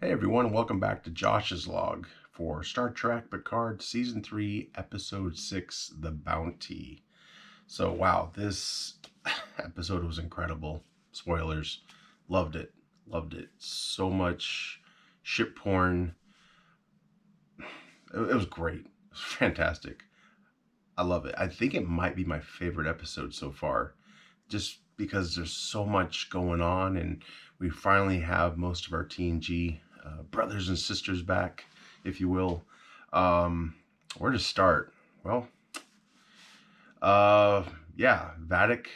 Hey everyone, welcome back to Josh's log for Star Trek Picard Season 3, Episode 6, The Bounty. So, wow, this episode was incredible. Spoilers. Loved it. Loved it. So much ship porn. It was great. It was fantastic. I love it. I think it might be my favorite episode so far, just because there's so much going on and we finally have most of our TNG brothers and sisters back, if you will. Where to start? Well, uh, yeah, Vatic,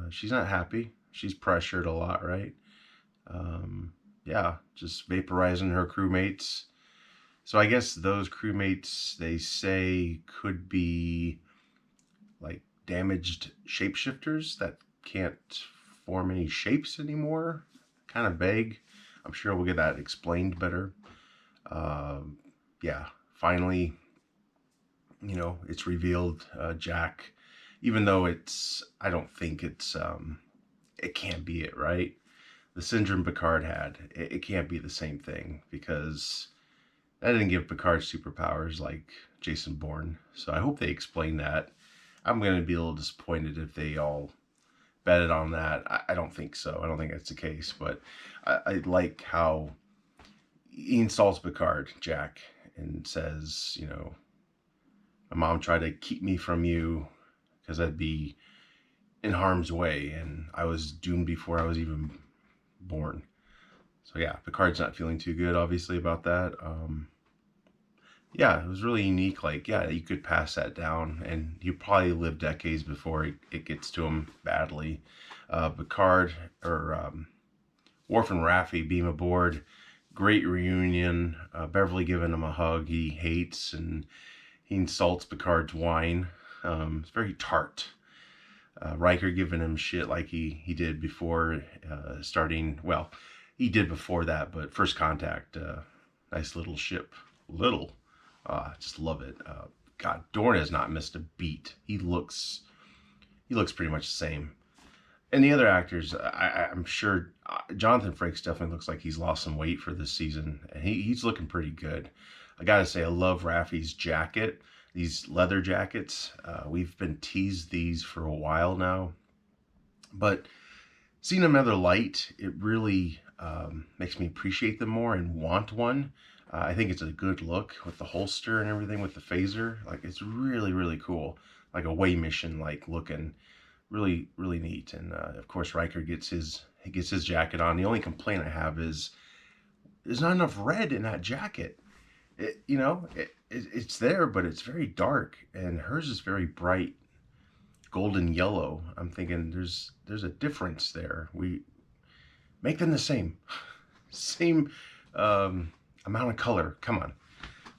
she's not happy. She's pressured a lot, right? Yeah, just vaporizing her crewmates. So I guess those crewmates, they say, could be like damaged shapeshifters that can't form any shapes anymore. Kind of vague. I'm sure we'll get that explained better. Yeah, finally, it's revealed. Jack, even though I don't think it can't be it, right? The syndrome Picard had, it can't be the same thing because that didn't give Picard superpowers like Jason Bourne. So I hope they explain that. I'm going to be a little disappointed if they all betted on that. I don't think so. I don't think that's the case. But I like how he insults Picard, Jack, and says, my mom tried to keep me from you because I'd be in harm's way, and I was doomed before I was even born. So yeah, Picard's not feeling too good, obviously, about that. Yeah, it was really unique. Like, yeah, you could pass that down, and you probably live decades before it gets to him badly. Picard or Worf and Raffi beam aboard. Great reunion. Beverly giving him a hug he hates, and he insults Picard's wine. It's very tart. Riker giving him shit like he did before starting. Well, he did before that, but First Contact, nice little ship. Little. Just love it. God, Dorn has not missed a beat. He looks pretty much the same. And the other actors, I'm sure Jonathan Frakes definitely looks like he's lost some weight for this season, and he's looking pretty good. I gotta say, I love Raffi's jacket. These leather jackets, we've been teased these for a while now, but seeing them another light, it really makes me appreciate them more and want one. I think it's a good look with the holster and everything with the phaser. Like, it's really, really cool. Like a way mission like looking. Really, really neat. And of course, Riker gets his jacket on. The only complaint I have is there's not enough red in that jacket. It's there, but it's very dark, and hers is very bright golden yellow. I'm thinking there's a difference there. We make them the same, same amount of color. Come on,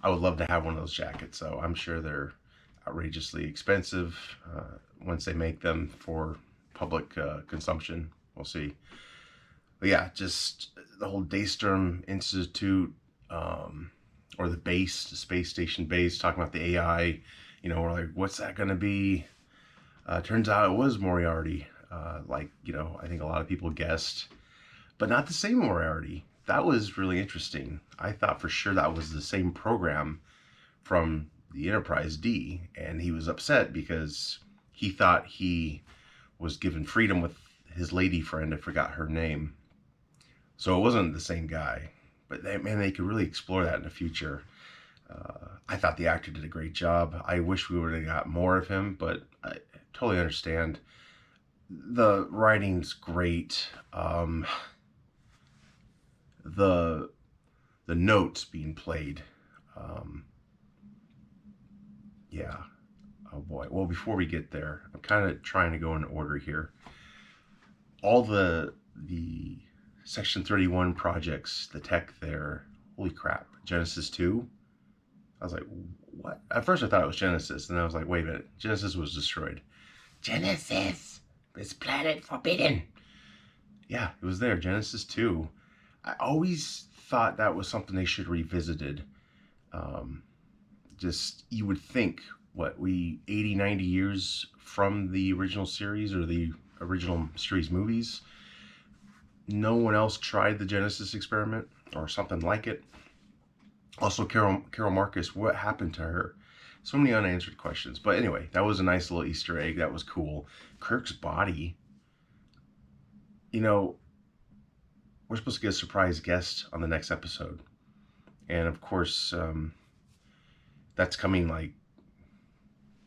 I would love to have one of those jackets. So I'm sure they're outrageously expensive once they make them for public consumption. We'll see. But yeah, just the whole Daystrom Institute, or the base, the space station base, talking about the AI. We're like, what's that going to be? Turns out it was Moriarty. I think a lot of people guessed, but not the same Moriarty. That was really interesting. I thought for sure that was the same program from the Enterprise D, and he was upset because he thought he was given freedom with his lady friend. I forgot her name. So it wasn't the same guy. But they could really explore that in the future. I thought the actor did a great job. I wish we would have got more of him, but I totally understand. The writing's great. The notes being played. Yeah. Oh boy. Well, before we get there, I'm kind of trying to go in order here. All the Section 31 projects, the tech there, holy crap. Genesis 2? I was like, what? At first I thought it was Genesis, and I was like, wait a minute. Genesis was destroyed. Genesis! This planet forbidden! Yeah, it was there. Genesis 2. I always thought that was something they should have revisited. Just, you would think, 80, 90 years from the original series or the original series movies, no one else tried the Genesis experiment or something like it. Also, Carol Marcus, what happened to her? So many unanswered questions. But anyway, that was a nice little Easter egg. That was cool. Kirk's body, you know, we're supposed to get a surprise guest on the next episode. And of course, that's coming like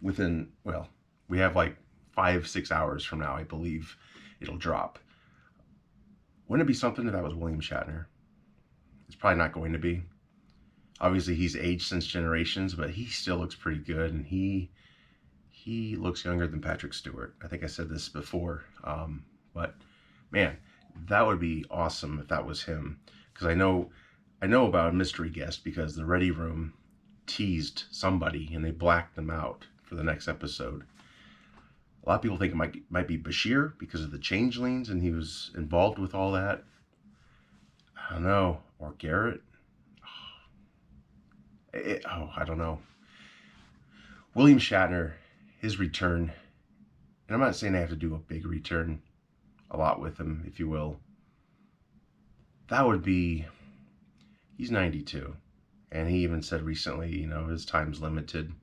within, well, we have like 5-6 hours from now, I believe it'll drop. Wouldn't it be something if that was William Shatner? It's probably not going to be. Obviously, he's aged since Generations, but he still looks pretty good, and he looks younger than Patrick Stewart. I think I said this before, but man, that would be awesome if that was him. Because I know about a mystery guest because the Ready Room teased somebody and they blacked them out for the next episode. A lot of people think it might be Bashir because of the changelings and he was involved with all that. I don't know, or Garrett. I don't know. William Shatner, his return, and I'm not saying I have to do a big return, a lot with him, if you will. That would be, he's 92. And he even said recently, you know, his time's limited.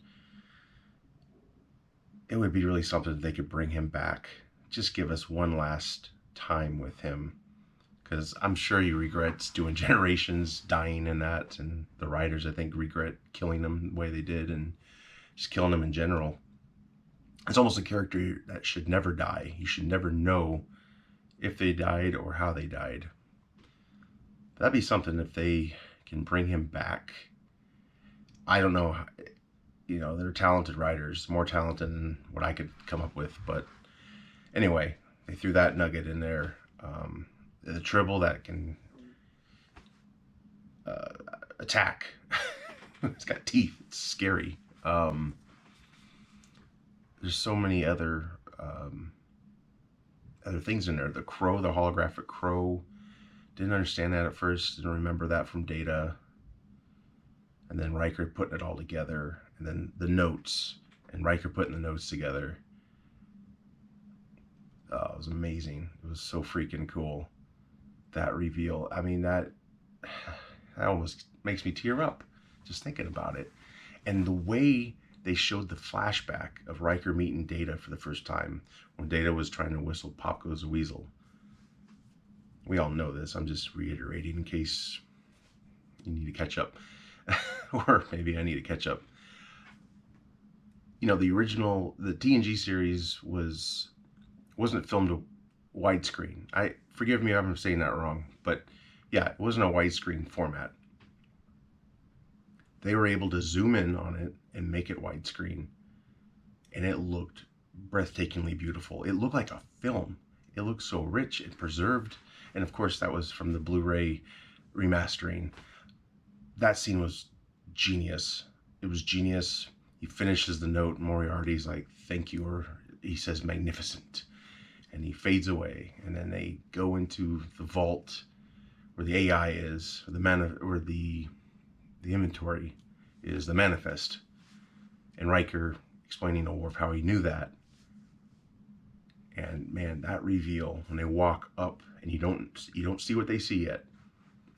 It would be really something if they could bring him back. Just give us one last time with him. Because I'm sure he regrets doing Generations, dying in that. And the writers, I think, regret killing him the way they did and just killing him in general. It's almost a character that should never die. You should never know if they died or how they died. That'd be something if they can bring him back. I don't know. You know, they're talented writers, more talented than what I could come up with. But anyway, they threw that nugget in there. The Tribble that can attack. It's got teeth. It's scary. There's so many other things in there. The crow, the holographic crow. Didn't understand that at first. Didn't remember that from Data. And then Riker putting it all together. And then the notes. And Riker putting the notes together. It was amazing. It was so freaking cool. That reveal. I mean, that almost makes me tear up just thinking about it. And the way they showed the flashback of Riker meeting Data for the first time when Data was trying to whistle Pop Goes the Weasel. We all know this. I'm just reiterating in case you need to catch up. Or maybe I need to catch up. You know, the TNG series wasn't filmed widescreen. Forgive me if I'm saying that wrong, but yeah, it wasn't a widescreen format. They were able to zoom in on it and make it widescreen, and it looked breathtakingly beautiful. It looked like a film. It looked so rich and preserved, and of course that was from the Blu-ray remastering. That scene was genius. It was genius. He finishes the note, Moriarty's like, "Thank you," or he says, "Magnificent." And he fades away, and then they go into the vault where the AI is, or the inventory is, the manifest. And Riker explaining to Worf how he knew that. And man, that reveal when they walk up and you don't see what they see yet,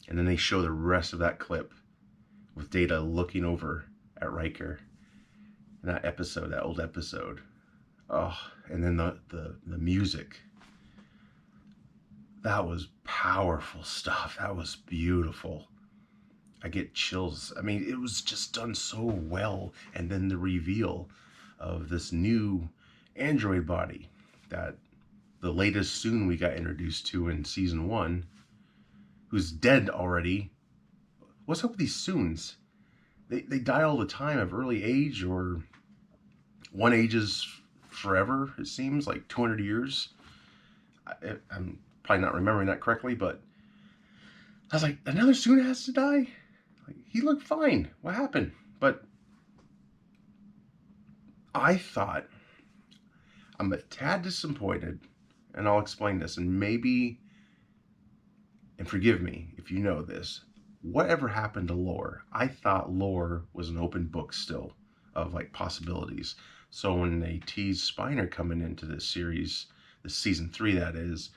and then they show the rest of that clip with Data looking over at Riker in that episode, that old episode. Oh, and then the music. That was powerful stuff. That was beautiful. I get chills. I mean, it was just done so well. And then the reveal of this new android body that the latest Soon we got introduced to in season 1, who's dead already. What's up with these Soons? They die all the time of early age, or one ages forever, it seems, like 200 years. I'm probably not remembering that correctly, but I was like, another Soon has to die? Like, he looked fine. What happened? But I thought, I'm a tad disappointed, and I'll explain this, and maybe, and forgive me if you know this, whatever happened to Lore? I thought Lore was an open book still of like possibilities. So when they teased Spiner coming into this series, this season 3 that is,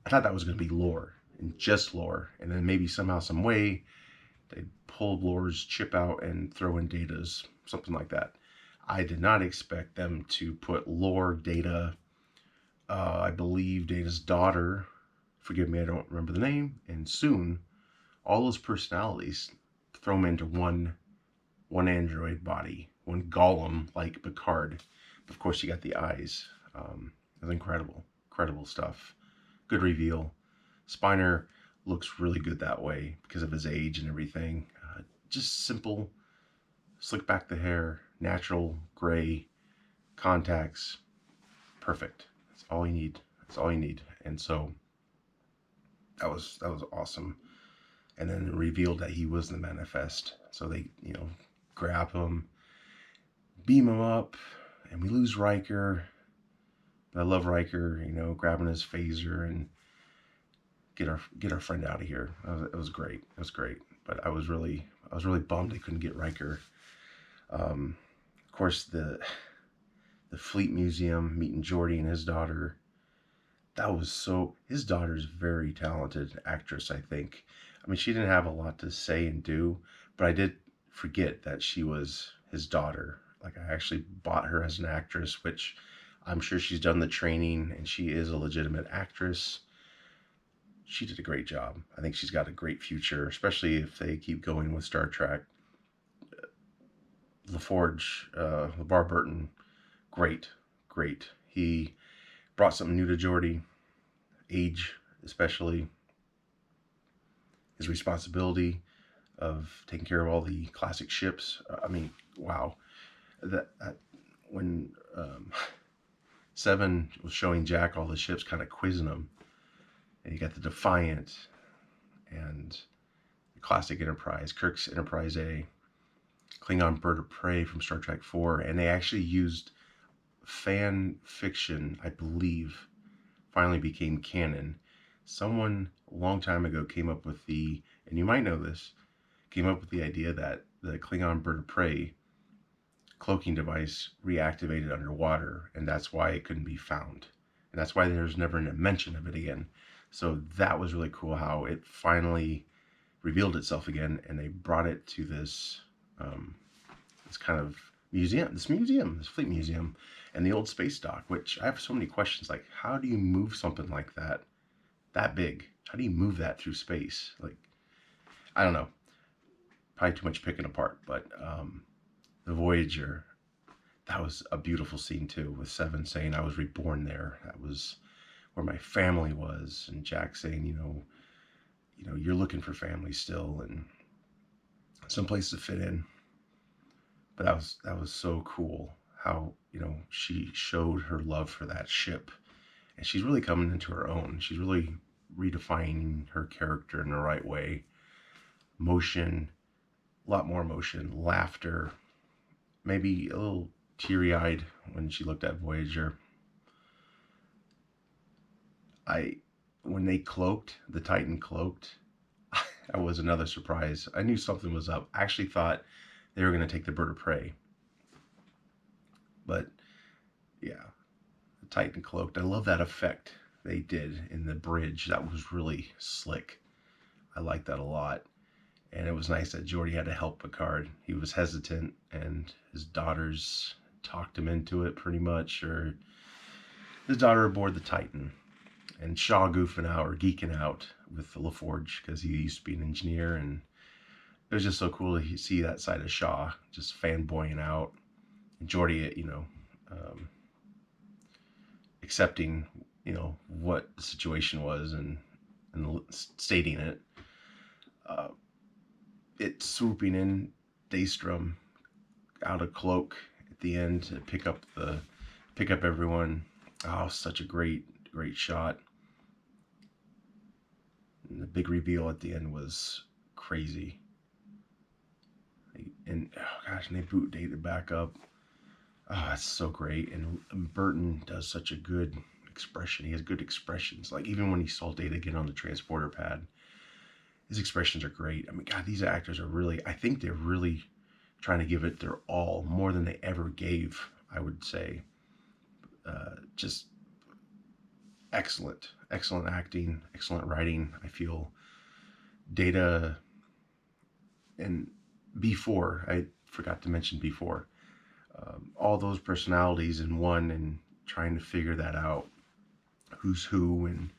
I thought that was going to be Lore. and just lore, and then maybe somehow, some way, they pull Lore's chip out and throw in Data's, something like that. I did not expect them to put Lore, Data, I believe Data's daughter, forgive me, I don't remember the name, and soon all those personalities, throw them into one android body, one golem like Picard. Of course, you got the eyes. It was incredible stuff. Good reveal. Spiner looks really good that way because of his age and everything. Just simple, slick back the hair, natural gray contacts, perfect. That's all you need. That's all you need. And so that was awesome. And then revealed that he was the Manifest. So they, grab him, beam him up, and we lose Riker. But I love Riker, grabbing his phaser and get our friend out of here. It was great. It was great. But I was really bummed they couldn't get Riker. Of course, the Fleet Museum, meeting Geordi and his daughter. His daughter's very talented actress, I think. I mean, she didn't have a lot to say and do, but I did forget that she was his daughter. Like, I actually bought her as an actress, which I'm sure she's done the training and she is a legitimate actress. She did a great job. I think she's got a great future, especially if they keep going with Star Trek. LeVar Burton, great. He brought something new to Geordi, age especially, his responsibility of taking care of all the classic ships. I mean, wow. When Seven was showing Jack all the ships, kind of quizzing him, and you got the Defiant and the classic Enterprise, Kirk's Enterprise A, Klingon Bird of Prey from Star Trek 4, and they actually used fan fiction, I believe, finally became canon. Someone a long time ago came up with and you might know this, came up with the idea that the Klingon Bird of Prey cloaking device reactivated underwater, and that's why it couldn't be found. And that's why there's never a mention of it again. So that was really cool how it finally revealed itself again, and they brought it to this kind of museum, this Fleet Museum, and the old space dock, which I have so many questions, like, how do you move something like that big? How do you move that through space? Like, I don't know. Probably too much picking apart, but the Voyager, that was a beautiful scene too, with Seven saying, I was reborn there. That was where my family was, and Jack saying, you're looking for family still, and some place to fit in. But that was so cool how, she showed her love for that ship, and she's really coming into her own. She's really redefining her character in the right way. Motion, a lot more emotion, laughter, maybe a little teary-eyed when she looked at Voyager. When they cloaked, the Titan cloaked, that was another surprise. I knew something was up. I actually thought they were going to take the Bird of Prey. But, yeah, the Titan cloaked. I love that effect they did in the bridge. That was really slick. I like that a lot. And it was nice that Geordi had to help Picard. He was hesitant, and his daughters talked him into it pretty much, or his daughter aboard the Titan. And Shaw goofing out or geeking out with the LaForge because he used to be an engineer, and it was just so cool to see that side of Shaw just fanboying out. And Geordi, accepting, what the situation was and stating it. It swooping in, Daystrom out of cloak at the end to pick up everyone. Oh, such a great shot. And the big reveal at the end was crazy. And they boot Data back up. Oh, that's so great. And Burton does such a good expression. He has good expressions. Like, even when he saw Data get on the transporter pad, his expressions are great. I mean, God, these actors are I think they're really trying to give it their all, more than they ever gave, I would say. Just excellent excellent acting, excellent writing. I feel Data and before, I forgot to mention before, all those personalities in one and trying to figure that out, who's who. And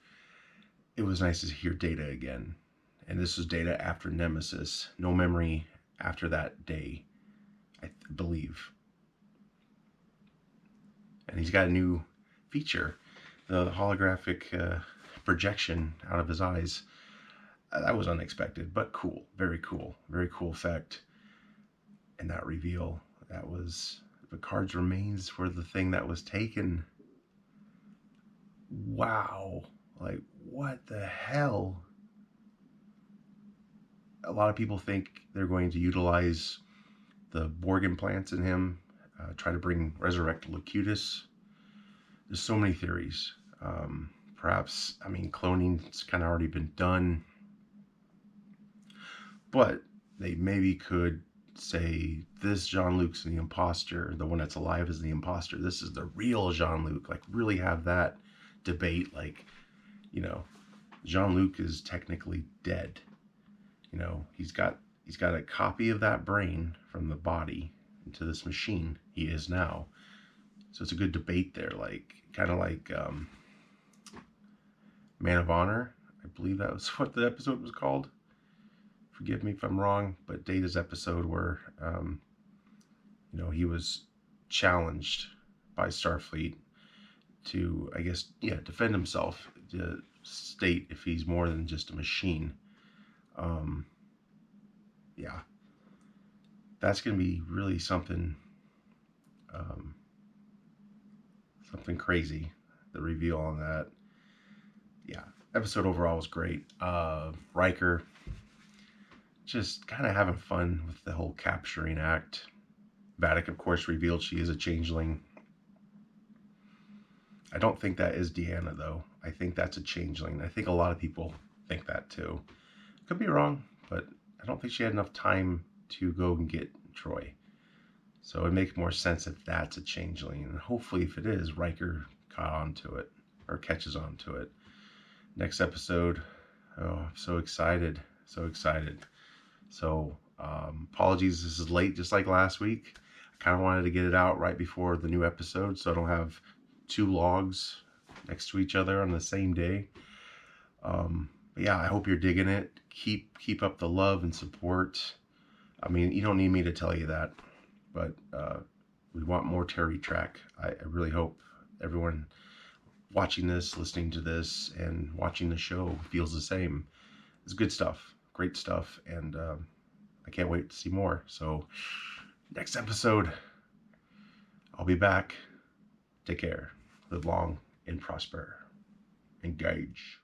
it was nice to hear Data again. And this was Data after Nemesis. No memory after that day, I believe. And he's got a new feature, the holographic projection out of his eyes. That was unexpected, but cool. Very cool. Very cool effect. And that reveal, that was Picard's remains were the thing that was taken. Wow. Like, what the hell? A lot of people think they're going to utilize the Borg implants in him, try to resurrect Locutus. There's so many theories. Perhaps, I mean, cloning's kind of already been done, but they maybe could say this Jean-Luc's the imposter, the one that's alive is the imposter. This is the real Jean-Luc. Like, really have that debate. Like, you know, Jean-Luc is technically dead. You know, he's got a copy of that brain from the body into this machine. He is now. So it's a good debate there, like kind of like Man of Honor. I believe that was what the episode was called. Forgive me if I'm wrong, but Data's episode where he was challenged by Starfleet to, I guess, defend himself, to state if he's more than just a machine. Yeah, that's going to be really something crazy, the reveal on that. Yeah, episode overall was great. Riker just kind of having fun with the whole capturing act. Vadic, of course, revealed she is a changeling. I don't think that is Deanna, though. I think that's a changeling. I think a lot of people think that, too. Could be wrong, but I don't think she had enough time to go and get Troy. So it makes more sense if that's a changeling. And hopefully, if it is, Riker caught onto it, or catches onto it. Next episode, oh, I'm so excited. So excited. So, apologies, this is late, just like last week. I kind of wanted to get it out right before the new episode, so I don't have two logs next to each other on the same day. But yeah, I hope you're digging it. Keep up the love and support. I mean, you don't need me to tell you that, but we want more Terry Track. I really hope everyone watching this, listening to this, and watching the show feels the same. It's good stuff, great stuff, and I can't wait to see more. So next episode, I'll be back. Take care. Live long and prosper. Engage.